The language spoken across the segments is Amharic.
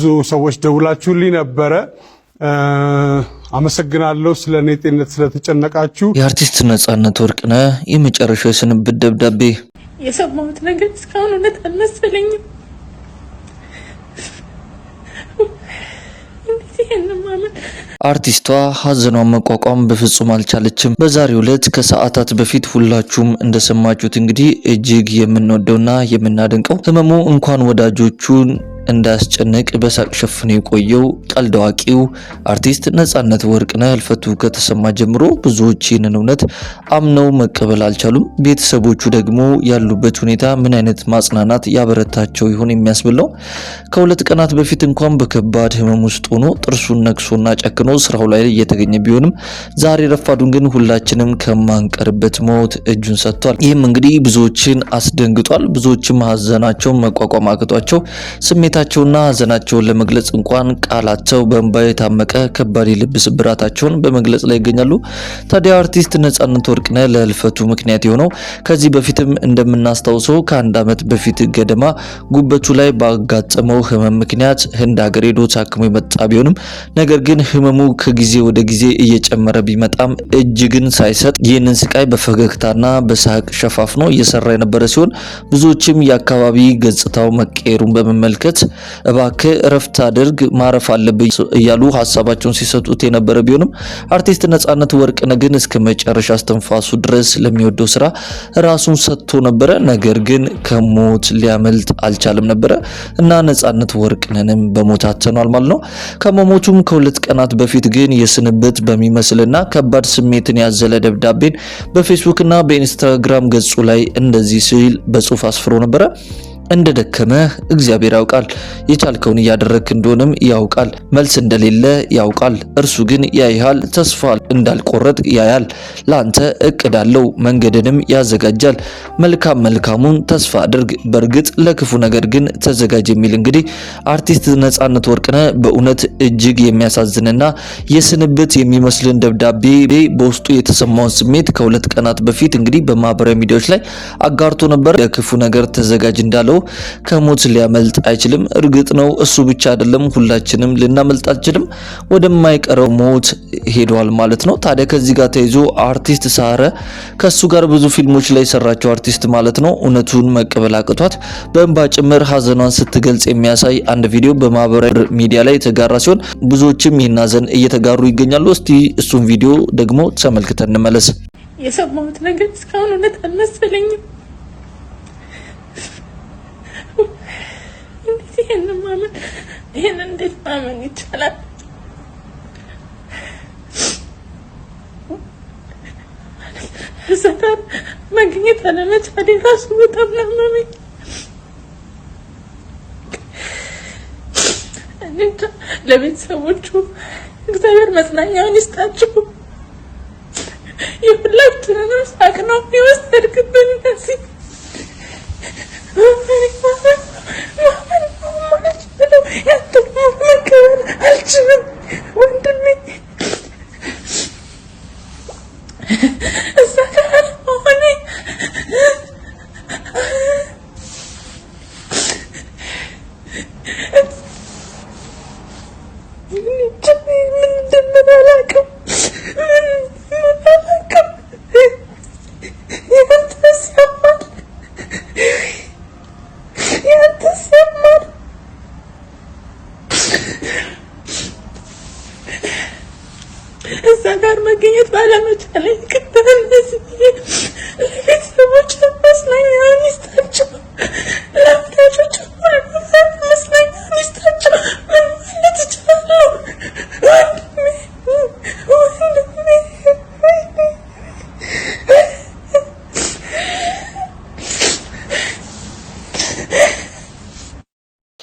ብዙ ሰዎች ደውላችሁልኝ ነበረ። አመሰግናለሁ ስለኔ ጤንነት ስለተጨነቃችሁ። የአርቲስት ነጻነት ወርቅነህ የመጨረሻ የስንብት ደብዳቤ። የሰማሁት ነገር እስካሁን እውነት አልመሰለኝም። አርቲስቷ ሀዘኗን መቋቋም በፍጹም አልቻለችም። በዛሬው ዕለት ከሰዓታት በፊት ሁላችሁም እንደሰማችሁት እንግዲህ እጅግ የምንወደውና የምናደንቀው ህመሙ እንኳን ወዳጆቹን እንዳስጨነቅ በሳቅ ሸፍኖ የቆየው ቀልድ አዋቂው አርቲስት ነጻነት ወርቅነህ ህልፈቱ ከተሰማ ጀምሮ ብዙዎች ይህንን እውነት አምነው መቀበል አልቻሉም። ቤተሰቦቹ ደግሞ ያሉበት ሁኔታ ምን አይነት ማጽናናት ያበረታቸው ይሆን የሚያስብል ነው። ከሁለት ቀናት በፊት እንኳን በከባድ ህመም ውስጥ ሆኖ ጥርሱን ነክሶና ጨክኖ ስራው ላይ እየተገኘ ቢሆንም ዛሬ ረፋዱን ግን ሁላችንም ከማንቀርበት ሞት እጁን ሰጥቷል። ይህም እንግዲህ ብዙዎችን አስደንግጧል። ብዙዎችም ሀዘናቸውን መቋቋም አቅቷቸው ስሜታቸውና ሀዘናቸውን ለመግለጽ እንኳን ቃላቸው በእንባ የታመቀ ከባድ የልብ ስብራታቸውን በመግለጽ ላይ ይገኛሉ። ታዲያ አርቲስት ነጻነት ወርቅነህ ለህልፈቱ ምክንያት የሆነው ከዚህ በፊትም እንደምናስታውሰው ከአንድ ዓመት በፊት ገደማ ጉበቱ ላይ ባጋጠመው ህመም ምክንያት ህንድ ሀገር ሄዶ ታክሞ የመጣ ቢሆንም ነገር ግን ህመሙ ከጊዜ ወደ ጊዜ እየጨመረ ቢመጣም እጅግን ሳይሰጥ ይህንን ስቃይ በፈገግታና በሳቅ ሸፋፍኖ እየሰራ የነበረ ሲሆን ብዙዎችም የአካባቢ ገጽታው መቀየሩን በመመልከት እባክህ እረፍት አድርግ ማረፍ አለብኝ እያሉ ሀሳባቸውን ሲሰጡት የነበረ ቢሆንም አርቲስት ነጻነት ወርቅነህ ግን እስከ መጨረሻ እስትንፋሱ ድረስ ለሚወደው ስራ ራሱን ሰጥቶ ነበረ። ነገር ግን ከሞት ሊያመልጥ አልቻለም ነበረ እና ነጻነት ወርቅነህንም በሞት አጥተናል ማለት ነው። ከመሞቱም ከሁለት ቀናት በፊት ግን የስንብት በሚመስልና ከባድ ስሜትን ያዘለ ደብዳቤን በፌስቡክ እና በኢንስታግራም ገጹ ላይ እንደዚህ ሲል በጽሁፍ አስፍሮ ነበረ። እንደደከመ እግዚአብሔር ያውቃል። የቻልከውን እያደረክ እንደሆነም ያውቃል። መልስ እንደሌለ ያውቃል። እርሱ ግን ያይሃል። ተስፋ እንዳልቆረጥ ያያል። ላንተ እቅድ አለው፣ መንገድንም ያዘጋጃል። መልካሙን ተስፋ አድርግ፣ በእርግጥ ለክፉ ነገር ግን ተዘጋጅ የሚል እንግዲህ አርቲስት ነጻነት ወርቅነህ በእውነት እጅግ የሚያሳዝንና የስንብት የሚመስልን ደብዳቤ በውስጡ የተሰማውን ስሜት ከሁለት ቀናት በፊት እንግዲህ በማህበራዊ ሚዲያዎች ላይ አጋርቶ ነበር። ለክፉ ነገር ተዘጋጅ እንዳለው ከሞት ሊያመልጥ አይችልም። እርግጥ ነው እሱ ብቻ አይደለም፣ ሁላችንም ልናመልጥ አልችልም። ወደማይቀረው ሞት ሄዷል ማለት ነው። ታዲያ ከዚህ ጋር ተይዞ አርቲስት ሳረ ከሱ ጋር ብዙ ፊልሞች ላይ ሰራቸው አርቲስት ማለት ነው እውነቱን መቀበል አቅቷት በእንባ ጭምር ሀዘኗን ስትገልጽ የሚያሳይ አንድ ቪዲዮ በማህበራዊ ሚዲያ ላይ የተጋራ ሲሆን ብዙዎችም ይህን ሀዘን እየተጋሩ ይገኛሉ። እስቲ እሱን ቪዲዮ ደግሞ ተመልክተን እንመለስ። የሰማሁት ነገር እስካሁን እውነት አልመሰለኝም። ይህን እንዴት ማመን ይቻላል? እዛ ጋር መገኘት አለመቻሌ ራሱ በጣም ናመመኝ። ለቤተሰቦቹ እግዚአብሔር መጽናኛውን ይስጣችሁ። የሁላችንንም ሳቅ ነው የወሰድክብን። እነዚህ አልችልም ወንድሜ እዛ ጋር ሆነ ምን እንደምናላቅም ያንተሰማል እዛ ጋር መገኘት ባለመቻሌ ቅጥል እንደዚህ ለቤተሰቦች መስለኛውን ይስጣቸው፣ ለወዳጆች ሁሉ መስለኛውን ይስጣቸው። ምን ማለት ይችላለሁ? ወንድሜ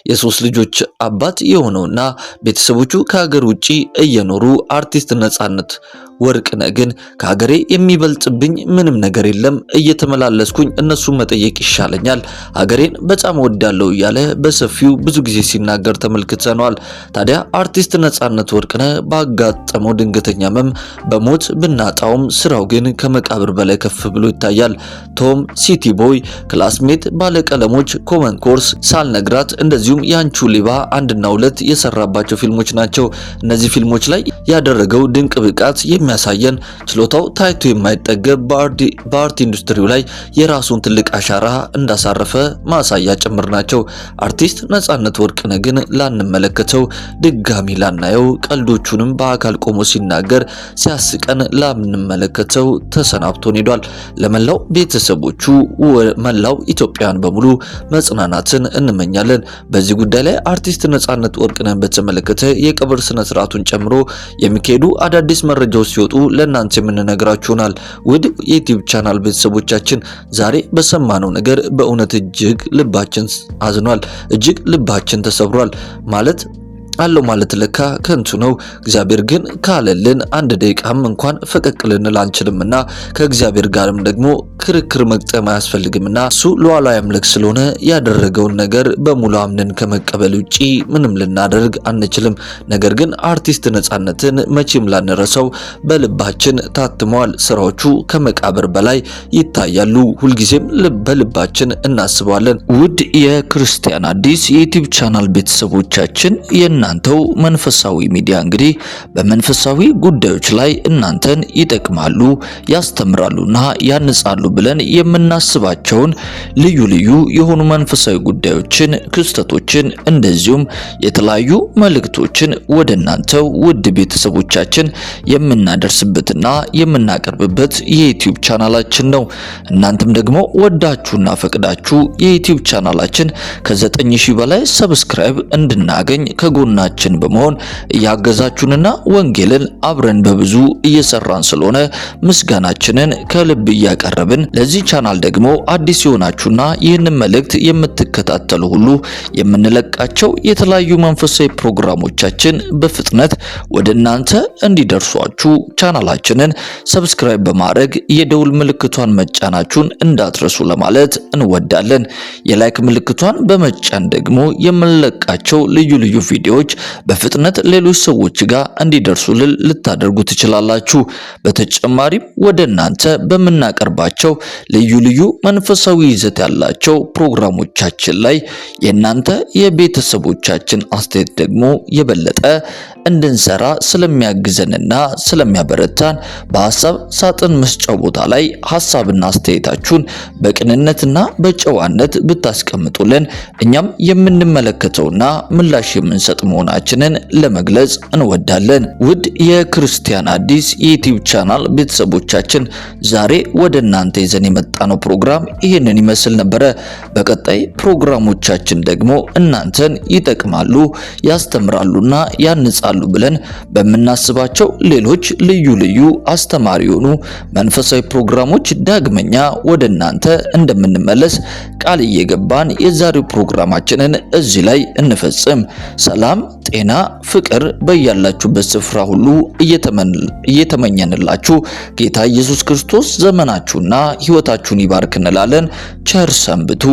የሶስት ልጆች አባት የሆነውና ቤተሰቦቹ ከሀገር ውጪ እየኖሩ አርቲስት ነጻነት ወርቅነህ ግን ከሀገሬ የሚበልጥብኝ ምንም ነገር የለም፣ እየተመላለስኩኝ እነሱን መጠየቅ ይሻለኛል፣ ሀገሬን በጣም ወዳለው እያለ በሰፊው ብዙ ጊዜ ሲናገር ተመልክተናል። ታዲያ አርቲስት ነጻነት ወርቅነህ ባጋጠመው ድንገተኛ ህመም በሞት ብናጣውም ስራው ግን ከመቃብር በላይ ከፍ ብሎ ይታያል። ቶም፣ ሲቲ ቦይ፣ ክላስሜት፣ ባለቀለሞች፣ ኮመን ኮርስ፣ ሳልነግራት እንደዚሁም ያንቹ ሌባ 1 እና 2 የሰራባቸው ፊልሞች ናቸው። እነዚህ ፊልሞች ላይ ያደረገው ድንቅ ብቃት የሚያሳየን ችሎታው ታይቶ የማይጠገብ በአርት ኢንዱስትሪው ላይ የራሱን ትልቅ አሻራ እንዳሳረፈ ማሳያ ጭምር ናቸው። አርቲስት ነጻነት ወርቅነህ ግን ላንመለከተው ድጋሚ ላናየው ቀልዶቹንም በአካል ቆሞ ሲናገር ሲያስቀን ላንመለከተው ተሰናብቶን ሄዷል። ለመላው ቤተሰቦቹ መላው ኢትዮጵያውያን በሙሉ መጽናናትን እንመኛለን። በዚህ ጉዳይ ላይ አርቲስት ነጻነት ወርቅነህን በተመለከተ የቀብር ስነ ስርዓቱን ጨምሮ የሚካሄዱ አዳዲስ መረጃዎች ሲወጡ ለእናንተ የምንነግራችሁናል። ውድ የዩቲዩብ ቻናል ቤተሰቦቻችን ዛሬ በሰማነው ነገር በእውነት እጅግ ልባችን አዝኗል፣ እጅግ ልባችን ተሰብሯል። ማለት ለካ ከንቱ ነው። እግዚአብሔር ግን ካለልን 1 ደቂቃም እንኳን ፈቀቅ ልንል አንችልምና ከእግዚአብሔር ጋርም ደግሞ ክርክር መግጠም አያስፈልግምና እሱ ሉዓላዊ አምላክ ስለሆነ ያደረገውን ነገር በሙሉ አምነን ከመቀበል ውጪ ምንም ልናደርግ አንችልም። ነገር ግን አርቲስት ነጻነትን መቼም ላንረሳው በልባችን ታትመዋል። ስራዎቹ ከመቃብር በላይ ይታያሉ። ሁልጊዜም በልባችን እናስበዋለን። ውድ የክርስቲያን አዲስ የዩቲዩብ ቻናል ቤተሰቦቻችን እናንተው መንፈሳዊ ሚዲያ እንግዲህ በመንፈሳዊ ጉዳዮች ላይ እናንተን ይጠቅማሉ፣ ያስተምራሉና ያንጻሉ ብለን የምናስባቸውን ልዩ ልዩ የሆኑ መንፈሳዊ ጉዳዮችን፣ ክስተቶችን እንደዚሁም የተለያዩ መልእክቶችን ወደ እናንተው ውድ ቤተሰቦቻችን የምናደርስበትና የምናቀርብበት የዩቲዩብ ቻናላችን ነው። እናንተም ደግሞ ወዳችሁና ፈቅዳችሁ የዩቲዩብ ቻናላችን ከ9000 በላይ ሰብስክራይብ እንድናገኝ ከጎናችን በመሆን እያገዛችሁንና ወንጌልን አብረን በብዙ እየሰራን ስለሆነ ምስጋናችንን ከልብ እያቀረብን ለዚህ ቻናል ደግሞ አዲስ የሆናችሁና ይህንን መልእክት የምትከታተሉ ሁሉ የምንለቃቸው የተለያዩ መንፈሳዊ ፕሮግራሞቻችን በፍጥነት ወደ እናንተ እንዲደርሷችሁ ቻናላችንን ሰብስክራይብ በማድረግ የደውል ምልክቷን መጫናችሁን እንዳትረሱ ለማለት እንወዳለን። የላይክ ምልክቷን በመጫን ደግሞ የምንለቃቸው ልዩ ልዩ ቪዲዮዎች በፍጥነት ሌሎች ሰዎች ጋር እንዲደርሱልን ልታደርጉ ትችላላችሁ። በተጨማሪም ወደ እናንተ በመናቀርባቸው ልዩ ልዩ መንፈሳዊ ይዘት ያላቸው ፕሮግራሞቻችን ላይ የእናንተ የቤተሰቦቻችን አስተያየት ደግሞ የበለጠ እንድንሰራ ስለሚያግዘንና ስለሚያበረታን በሐሳብ ሳጥን መስጫው ቦታ ላይ ሐሳብና አስተያየታችሁን በቅንነትና በጨዋነት ብታስቀምጡልን እኛም የምንመለከተውና ምላሽ የምንሰጥ መሆናችንን ለመግለጽ እንወዳለን። ውድ የክርስቲያን አዲስ የዩቲዩብ ቻናል ቤተሰቦቻችን ዛሬ ወደ እናንተ ይዘን የመጣነው ፕሮግራም ይህንን ይመስል ነበረ። በቀጣይ ፕሮግራሞቻችን ደግሞ እናንተን ይጠቅማሉ፣ ያስተምራሉና ያንጻሉ ብለን በምናስባቸው ሌሎች ልዩ ልዩ አስተማሪ የሆኑ መንፈሳዊ ፕሮግራሞች ዳግመኛ ወደ እናንተ እንደምንመለስ ቃል እየገባን የዛሬው ፕሮግራማችንን እዚህ ላይ እንፈጽም። ሰላም፣ ጤና፣ ፍቅር በያላችሁበት ስፍራ ሁሉ እየተመኘንላችሁ ጌታ ኢየሱስ ክርስቶስ ዘመናችሁና ሕይወታችሁን ይባርክ እንላለን። ቸር ሰንብቱ።